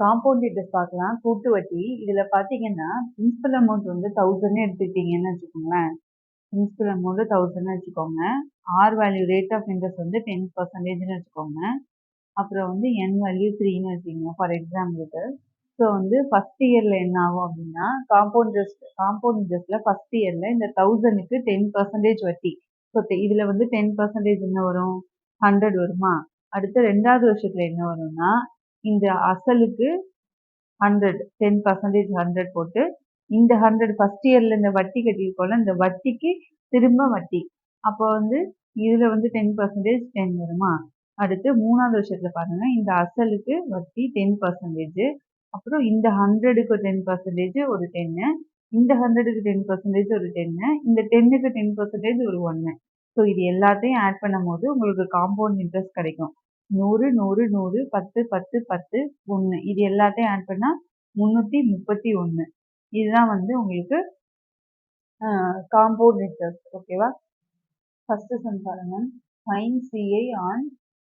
Compound interest பார்க்கலாம். கூட்டு வட்டி. இதுல பார்த்தீங்கன்னா, பிரின்சிபல் அமௌண்ட் வந்து 1000ன்னு எடுத்துக்கிட்டீங்கன்னு வச்சுக்கோங்களேன். பிரின்சிபல் அமௌண்ட் 1000ன்னு வச்சுக்கோங்க. R value rate of interest வந்து 10%ன்னு வச்சுக்கோங்க. அப்புறம் வந்து என் வேல்யூ 3ன்னு வச்சுக்கோங்க ஃபார் எக்ஸாம்பிளுக்கு. ஸோ வந்து ஃபர்ஸ்ட் இயர்ல என்ன ஆகும் அப்படின்னா, காம்பவுண்ட் இன்ட்ரெஸ்ட்ல ஃபர்ஸ்ட் இயர்ல இந்த 1000க்கு 10% வட்டி. ஸோ இதுல வந்து 10% என்ன வரும்? 100 வருமா? அடுத்து 2வது வருஷத்துல என்ன வரும்னா, இந்த அசலுக்கு 100 10% 100 போட்டு இந்த 100 ஃபர்ஸ்ட் இயர்ல இந்த வட்டி கட்டியிருக்கோம்ல, இந்த வட்டிக்கு திரும்ப வட்டி. அப்போ வந்து இதுல வந்து 10% 10 வருமா? அடுத்து 3வது வருஷத்துல பாருங்க, இந்த அசலுக்கு வட்டி 10%, அப்புறம் இந்த 100க்கு 10% ஒரு 10, இந்த 100க்கு 10% ஒரு 10, இந்த 10க்கு 10% ஒரு 1. ஸோ இது எல்லாத்தையும் ஆட் பண்ணும்போது உங்களுக்கு காம்பவுண்ட் இன்ட்ரெஸ்ட் கிடைக்கும். 100 100 100 10 10 10 1. இது எல்லாத்தையும் ஆட் பண்ணா 331. இதுதான் வந்து உங்களுக்கு காம்பவுண்ட் இன்ட்ரெஸ்ட். ஓகேவா? ஃபர்ஸ்ட் சம் பாருங்க. Find CI on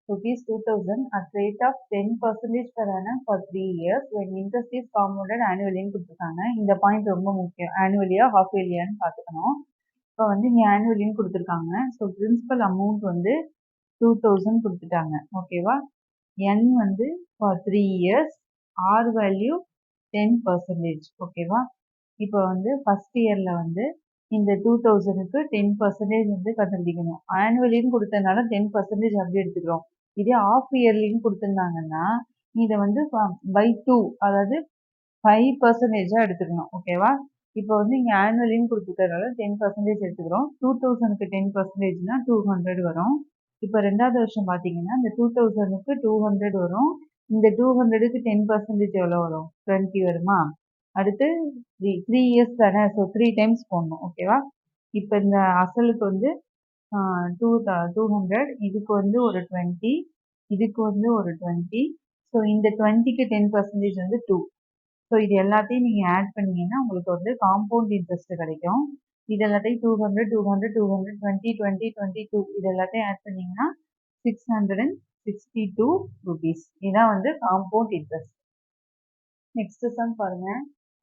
rupees 2000 at rate of 10% per annum for 3 years when interest is compounded annually கொடுத்துருக்காங்க. இந்த பாயிண்ட் ரொம்ப முக்கியம். ஆனுவலியா ஹாஃப் இயர்லியான்னு பார்த்துக்கணும். இப்போ வந்து இங்கே ஆனுவலின்னு கொடுத்துருக்காங்க. ஸோ பிரின்சிபல் அமௌண்ட் வந்து 2000 கொடுத்துட்டாங்க. ஓகேவா? N வந்து for 3 years, R வேல்யூ 10%. ஓகேவா? இப்போ வந்து ஃபர்ஸ்ட் இயர்ல வந்து இந்த 2000க்கு 10% வந்து கண்டுபிடிக்கணும். ஆனுவலின்னு கொடுத்ததுனால 10% அப்படி எடுத்துக்கிறோம். இதே ஆஃப் இயர்லின்னு கொடுத்துருந்தாங்கன்னா இதை வந்து பை 2, அதாவது 5%ஆ எடுத்துக்கணும். ஓகேவா? இப்போ வந்து இங்கே ஆனுவலின்னு கொடுத்துருக்கறதுனால 10% எடுத்துக்கிறோம். 2000க்கு 10%னா 200 வரும். இப்போ 2வது வருஷம் பார்த்தீங்கன்னா இந்த 2000க்கு 200 வரும். இந்த 200க்கு 10% எவ்வளோ வரும்? 20 வருமா? அடுத்து 3 இயர்ஸ் தானே, ஸோ 3 டைம்ஸ் போடணும். ஓகேவா? இப்போ இந்த அசலுக்கு வந்து 200, இதுக்கு வந்து ஒரு 20, இதுக்கு வந்து ஒரு 20. ஸோ இந்த 20க்கு 10% வந்து 2. ஸோ இது எல்லாத்தையும் நீங்கள் ஆட் பண்ணீங்கன்னா உங்களுக்கு வந்து காம்பவுண்ட் இன்ட்ரெஸ்ட் கிடைக்கும். இது எல்லாத்தையும் 200 200 200 20 20 22 இது எல்லாத்தையும் ஆட் பண்ணீங்கன்னா 662 rupees. இதான் வந்து காம்பவுண்ட் இன்ட்ரெஸ்ட். நெக்ஸ்ட் சம் பாருங்க.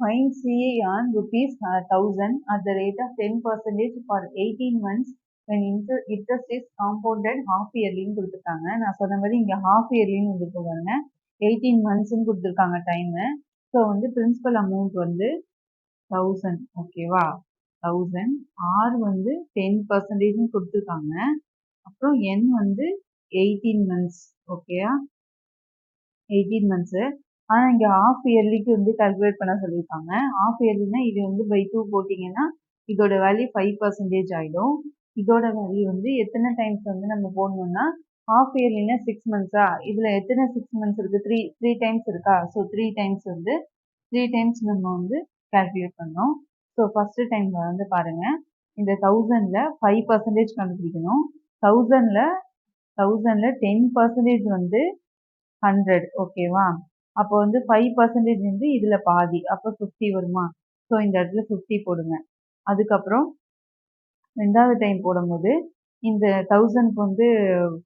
Find CI on rupees 1000 at the rate of 10% for 18 months when interest is compounded half yearlyன்னு கொடுத்துருக்காங்க. நான் சொன்ன மாதிரி இங்கே half yearlyன்னு வந்து பாருங்க, 18 monthsன்னு கொடுத்துருக்காங்க டைமு. ஸோ வந்து பிரின்சிபல் அமௌண்ட் வந்து 1000. ஓகேவா? 1000. R வந்து 10%ன்னு கொடுத்துருக்காங்க. அப்புறம் N வந்து 18 months. ஓகேயா? 18 months. ஆனால் இங்கே ஆஃப் இயர்லிக்கு வந்து கால்குலேட் பண்ண சொல்லியிருக்காங்க. ஆஃப் இயர்லினா இது வந்து பை 2 போட்டிங்கன்னா இதோட வேல்யூ 5% ஆகிடும். இதோட வேல்யூ வந்து எத்தனை டைம்ஸ் வந்து நம்ம போடணும்னா, ஆஃப் இயர்லினா 6 மந்த்ஸா, இதில் எத்தனை 6 மந்த்ஸ் இருக்குது? 3 டைம்ஸ் இருக்கா? ஸோ 3 டைம்ஸ் வந்து 3 டைம்ஸ் நம்ம வந்து கால்குலேட் பண்ணோம். ஸோ ஃபர்ஸ்ட் டைம் வந்து பாருங்க, இந்த 1000ல் 5% கண்டுபிடிக்கணும். 1000ல் 10% வந்து 100. ஓகேவா? அப்போ வந்து 5% வந்து இதுல பாதி, அப்போ 50 வருமா? ஸோ இந்த இடத்துல 50 போடுங்க. அதுக்கப்புறம் 2வது டைம் போடும்போது இந்த 1000க்கு வந்து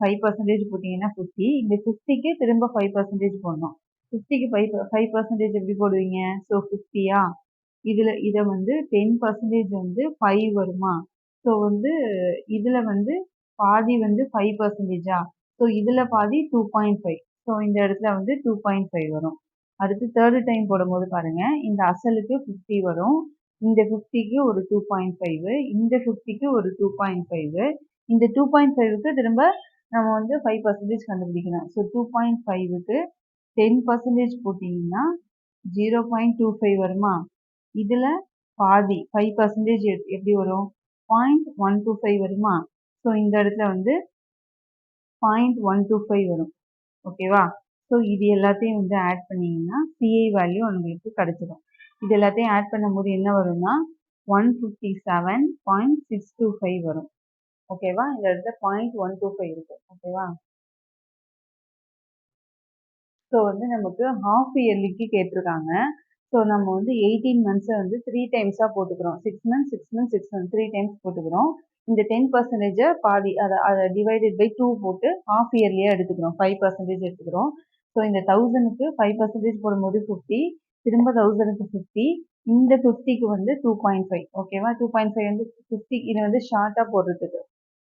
5% போட்டிங்கன்னா 50, இந்த 50க்கு திரும்ப 5% போடணும். 50க்கு 5% எப்படி போடுவீங்க? ஸோ 50யா? இதை வந்து 10% வந்து 5 வருமா? ஸோ வந்து இதுல வந்து பாதி வந்து 5%ஆ? ஸோ இதுல பாதி 2.5. ஸோ இந்த இடத்துல வந்து 2.5 வரும். அடுத்து தேர்டு டைம் போடும்போது பாருங்க, இந்த அசலுக்கு 50 வரும், இந்த 50க்கு ஒரு 2.5, இந்த 50க்கு ஒரு 2.5, இந்த 2.5க்கு திரும்ப நம்ம வந்து 5% கண்டுபிடிக்கணும். ஸோ 2.5க்கு 10% போட்டிங்கன்னா 0.25 வருமா? இதுல பாதி 5% எப்படி வரும்? 0.125 வருமா? ஸோ இந்த இடத்துல வந்து 0.125 வரும். ஓகேவா? ஸோ இது எல்லாத்தையும் வந்து ஆட் பண்ணீங்கன்னா CI வேல்யூ உங்களுக்கு கிடைச்சிடும். இது எல்லாத்தையும் ஆட் பண்ணும்போது என்ன வரும்னா 157.625 வரும். ஓகேவா? இந்த இடத்துல 0.125 இருக்கு. ஓகேவா? ஸோ வந்து நமக்கு ஹாஃப் இயர்லிக்கு கேட்டிருக்காங்க. ஸோ நம்ம வந்து 18 மந்த்ஸை வந்து 3 டைம்ஸாக போட்டுக்கிறோம். 6 months 6 months 6 months 3 டைம்ஸ் போட்டுக்கிறோம். இந்த 10% பாதி அதை டிவைடட் பை 2 போட்டு ஹாஃப் இயர்லியாக எடுத்துக்கிறோம். 5% எடுத்துக்கிறோம். ஸோ இந்த 1000க்கு 5% போடும்போது 50, திரும்ப 1000க்கு 50, இந்த 50க்கு வந்து 2.5. ஓகேவா? 2.5 வந்து 50, இது வந்து ஷார்ட்டா போடுறதுக்கு,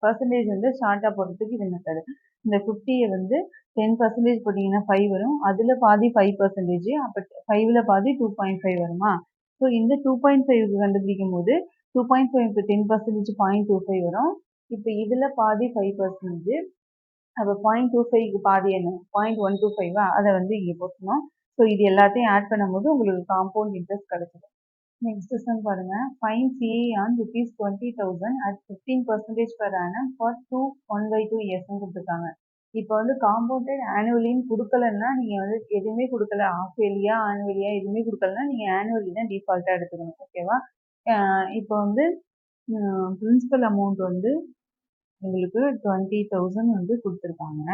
பர்சன்டேஜ் வந்து ஷார்ட்டா போடுறதுக்கு இது மெத்தடு. இந்த 50ய வந்து 10% போட்டிங்கன்னா 5 வரும், அதில் பாதி 5%, அப்போ 5ல் பாதி 2.5 வருமா? ஸோ இந்த 2.5க்கு கண்டுபிடிக்கும் போது 2.5க்கு 10% 0.25 வரும். இப்போ இதில் பாதி 5%, அப்போ 0.25க்கு பாதி என்ன? 0.125 அதை வந்து இங்கே போட்டணும். ஸோ இது எல்லாத்தையும் ஆட் பண்ணும்போது உங்களுக்கு காம்பவுண்ட் இன்ட்ரெஸ்ட் கிடைச்சிடும். நெக்ஸ்ட் சம் பாருங்க. Find CA on ₹20,000 at 15% per annum for 1/2 years கொடுத்துருக்காங்க. இப்போ வந்து காம்பவுண்டட் ஆனுவலின்னு கொடுக்கலன்னா நீங்கள் வந்து எதுவுமே கொடுக்கல, ஆஃப் இயர்லியா ஆனுவலியா எதுவுமே கொடுக்கலன்னா நீங்கள் ஆனுவலி தான் டிஃபால்ட்டாக எடுத்துக்கணும். ஓகேவா? இப்போ வந்து பிரின்சிபல் அமௌண்ட் வந்து உங்களுக்கு 20,000 வந்து கொடுத்துருக்காங்க.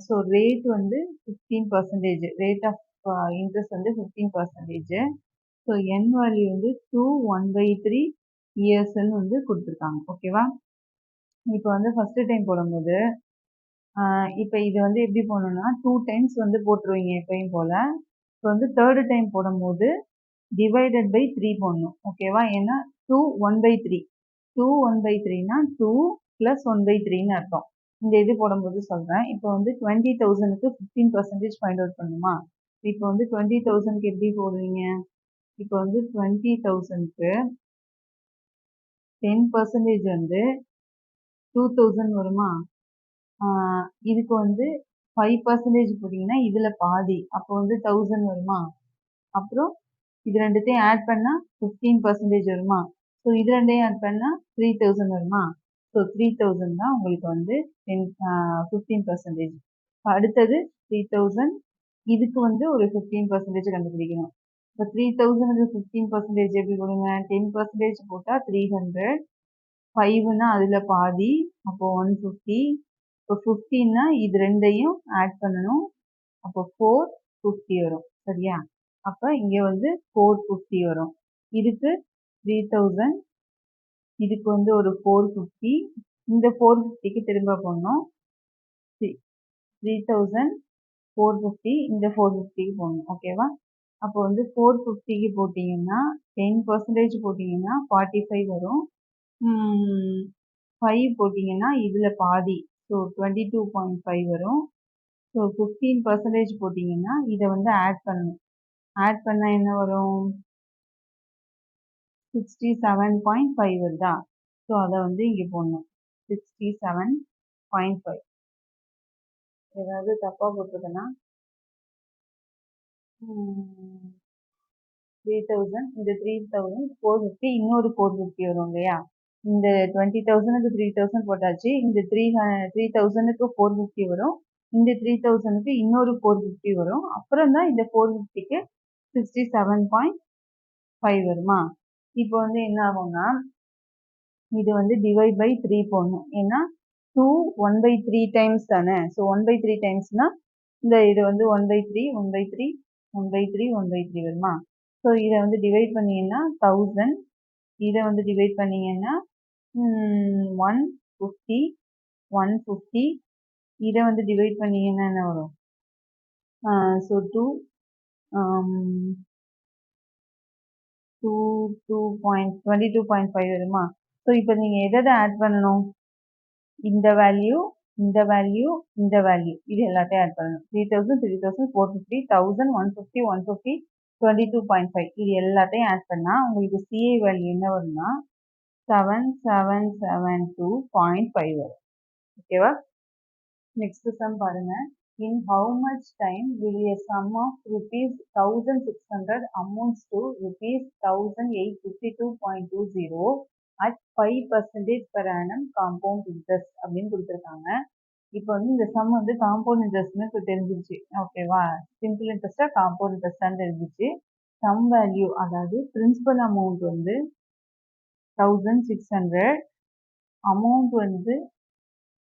ஸோ ரேட் வந்து 15%, ரேட் ஆஃப் இன்ட்ரெஸ்ட் வந்து 15%. ஸோ n வேல்யூ வந்து 1/3 இயர்ஸ்ன்னு வந்து கொடுத்துருக்காங்க. ஓகேவா? இப்போ வந்து ஃபர்ஸ்ட் டைம் போடும்போது இப்போ இது வந்து எப்படி போடணும்னா 2 டைம்ஸ் வந்து போட்டுருவீங்க எப்பயும் போல். இப்போ வந்து தேர்டு டைம் போடும்போது டிவைடட் பை 3 போடணும். ஓகேவா? ஏன்னா 2 1/3, 2 1/3னா 2 + 1/3ன்னு அர்த்தம். இந்த இது போடும்போது சொல்கிறேன். இப்போ வந்து 20,000க்கு 15% ஃபைண்ட் அவுட் பண்ணணுமா? இப்போ வந்து 20,000க்கு எப்படி போடுவீங்க? இப்போ வந்து 20,000க்கு 10% வந்து 2,000 வருமா? இதுக்கு வந்து 5% போட்டிங்கன்னா இதில் பாதி, அப்போ வந்து 1000 வருமா? அப்புறம் இது ரெண்டுத்தையும் ஆட் பண்ணால் 15% வருமா? ஸோ இது ரெண்டையும் ஆட் பண்ணால் 3,000 வருமா? ஸோ 3,000 தான் உங்களுக்கு வந்து 15%. அடுத்தது 3,000, இதுக்கு வந்து ஒரு 15% கண்டுபிடிக்கணும். இப்போ 3,000க்கு 15% எப்படி போடுங்க? 10% போட்டால் 300, 5னா அதில் பாதி, அப்போ 150, இப்போ 15னா இது ரெண்டையும் ஆட் பண்ணணும், அப்போ 450 வரும். சரியா? அப்போ இங்கே வந்து 450 வரும். இதுக்கு 3,000, இதுக்கு வந்து ஒரு 450, இந்த 450க்கு திரும்ப போடணும். 3,000, 450, இந்த 450க்கு போடணும். ஓகேவா? அப்போ வந்து 450க்கு போட்டிங்கன்னா 10% போட்டிங்கன்னா 45 வரும். 5 போட்டிங்கன்னா இதில் பாதி, ஸோ 22.5 வரும். ஸோ 15% போட்டிங்கன்னா இதை வந்து ஆட் பண்ணணும். ஆட் பண்ணால் என்ன வரும்? 67.5 வருதா? ஸோ அதை வந்து இங்கே போடணும். 67.5. ஏதாவது தப்பாக போட்டிருக்கேன்னா 3,000, இந்த 3,000, 450, இன்னொரு 450 வரும் இல்லையா? இந்த 20,000க்கு 3,000 போட்டாச்சு, இந்த 3,000க்கு 450 வரும், இந்த 3,000க்கு இன்னொரு 450 வரும், அப்புறம் தான் இந்த 450க்கு 67.5 வருமா? இப்போ வந்து என்ன ஆகும்னா இது வந்து டிவைட் பை 3 போடணும். ஏன்னா 2 1/3 டைம்ஸ் தானே. ஸோ 1/3 டைம்ஸ்னா இந்த இது வந்து 1/3 1/3 1/3 1/3 வருமா? ஸோ இதை வந்து டிவைட் பண்ணிங்கன்னா 1000, இதை வந்து டிவைட் பண்ணிங்கன்னா 150 150, இதை வந்து டிவைட் பண்ணிங்கன்னா என்ன வரும்? ஸோ 22.5 வருமா? ஸோ இப்போ நீங்கள் எதை ஆட் பண்ணணும்? இந்த வேல்யூ, இந்த வேல்யூ, இந்த வேல்யூ, இது எல்லாத்தையும் ஆட் பண்ணணும். 3,000 3,000 450 1000 150 150 22.5 இது எல்லாத்தையும் ஆட் பண்ணால் உங்களுக்கு CA வேல்யூ என்ன வரும்னா 7772.5 வரும். ஓகேவா? நெக்ஸ்ட் சம் பாருங்க. In how much time will a sum of ₹1,600 amounts to ₹1,852.20 at 5% per annum compound interest அப்படின்னு கொடுத்துருக்காங்க. இப்போ வந்து இந்த சம் வந்து காம்பவுண்ட் இன்ட்ரெஸ்ட்னு இப்போ தெரிஞ்சிருச்சு. ஓகேவா? சிம்பிள் இன்ட்ரெஸ்டா காம்பவுண்ட் இன்ட்ரெஸ்டான்னு தெரிஞ்சிச்சு. சம் வேல்யூ, அதாவது பிரின்சிபல் அமௌண்ட் வந்து 1,600, அமௌண்ட் வந்து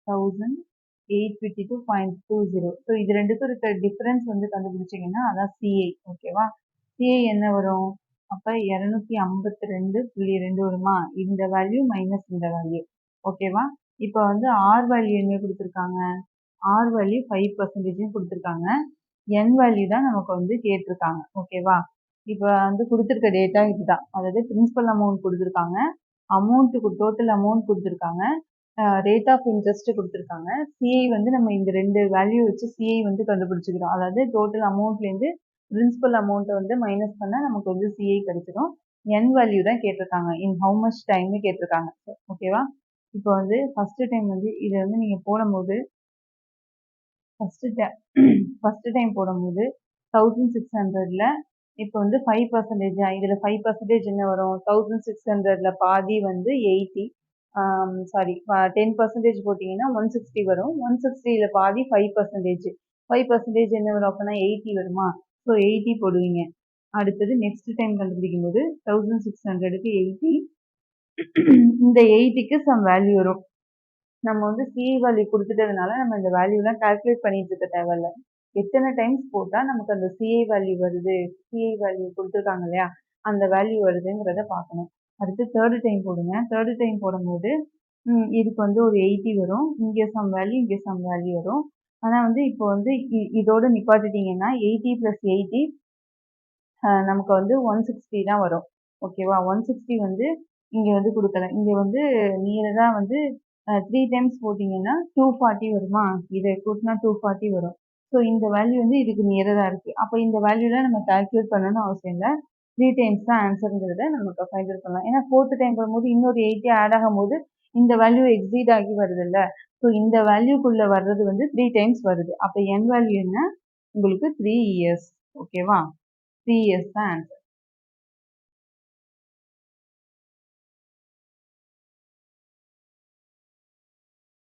1,852.20. ஸோ இது ரெண்டுக்கும் இருக்க டிஃபரன்ஸ் வந்து கண்டுபிடிச்சிங்கன்னா அதான் CA. ஓகேவா? CA என்ன வரும்? அப்போ 252.2 வருமா? இந்த வேல்யூ மைனஸ் இந்த வேல்யூ. ஓகேவா? இப்போ வந்து R வேல்யூ என்ன கொடுத்துருக்காங்க? ஆர் வேல்யூ 5% கொடுத்துருக்காங்க. என் வேல்யூ தான் நமக்கு வந்து கேட்டிருக்காங்க. ஓகேவா? இப்போ வந்து கொடுத்துருக்க டேட்டா இதுதான். அதாவது பிரின்சிபல் அமௌண்ட் கொடுத்துருக்காங்க, டோட்டல் அமௌண்ட் கொடுத்துருக்காங்க, ரேட் ஆஃப் இன்ட்ரெஸ்ட் கொடுத்துருக்காங்க. சிஐ வந்து நம்ம இந்த 2 வேல்யூ வச்சு சிஐ வந்து கண்டுபிடிச்சிக்கிறோம். அதாவது டோட்டல் அமௌண்ட்லேருந்து பிரின்சிபல் அமௌண்ட்டை வந்து மைனஸ் பண்ணால் நமக்கு வந்து சிஐ கிடைச்சிடும். என் வேல்யூ தான் கேட்டிருக்காங்க. இன் ஹவு மச் டைம்னு கேட்டிருக்காங்க. ஓகேவா? இப்போ வந்து ஃபர்ஸ்ட் டைம் வந்து இதை வந்து நீங்கள் போடும்போது ஃபர்ஸ்ட் டைம் போடும்போது 1600ல் இப்போ வந்து 5%, இதில் 5% என்ன வரும்? 1600ல் பாதி வந்து 80, சாரி 10% போட்டிங்கன்னா 160 வரும். 160ல் பாதி 5%, 5% என்ன வரும்? அப்போனா 80 வருமா? ஸோ 80 போடுவீங்க. அடுத்தது நெக்ஸ்ட் டைம் கண்டுபிடிக்கும் போது 1600க்கு 80, இந்த 80க்கு சம் வேல்யூ வரும். நம்ம வந்து சிஐ வேல்யூ கொடுத்துட்டதுனால நம்ம இந்த வேல்யூலாம் கால்குலேட் பண்ணிட்டு இருக்க தேவையில்ல. எத்தனை டைம்ஸ் போட்டால் நமக்கு அந்த சிஐ வேல்யூ வருது, சிஐ வேல்யூ கொடுத்துருக்காங்க இல்லையா, அந்த வேல்யூ வருதுங்கிறத பார்க்கணும். அடுத்து தேர்டு டைம் போடுங்க. தேர்டு டைம் போடும்போது இதுக்கு வந்து ஒரு 80 வரும். இங்கே சம் வேல்யூ, இங்கே சம் வேல்யூ வரும். ஆனால் வந்து இப்போ வந்து இதோட நிப்பாட்டிட்டீங்கன்னா 80 + 80 நமக்கு வந்து 160 தான் வரும். ஓகேவா? 160 வந்து இங்கே வந்து கொடுக்கல. இங்கே வந்து நியராக வந்து 3 டைம்ஸ் போட்டிங்கன்னா 240 வருமா? இதை கூட்டினா 240 வரும். ஸோ இந்த வேல்யூ வந்து இதுக்கு நியராக இருக்குது. அப்போ இந்த வேல்யூலாம் நம்ம கால்குலேட் பண்ணணும்னு அவசியம் இல்லை. 3 டைம்ஸ் தான் ஆன்சருங்கிறத நமக்கு ஃபைண்ட் அவுட் பண்ணலாம். ஏன்னா ஃபோர்த்து டைம் போடும்போது இன்னொரு 80 ஆட் ஆகும்போது இந்த வேல்யூ எக்ஸீட் ஆகி வருது இல்லை? ஸோ இந்த வேல்யூக்குள்ளே வர்றது வந்து 3 டைம்ஸ் வருது. அப்போ என் வேல்யூ என்ன? உங்களுக்கு 3 இயர்ஸ். ஓகேவா? 3 இயர்ஸ் தான் ஆன்சர்.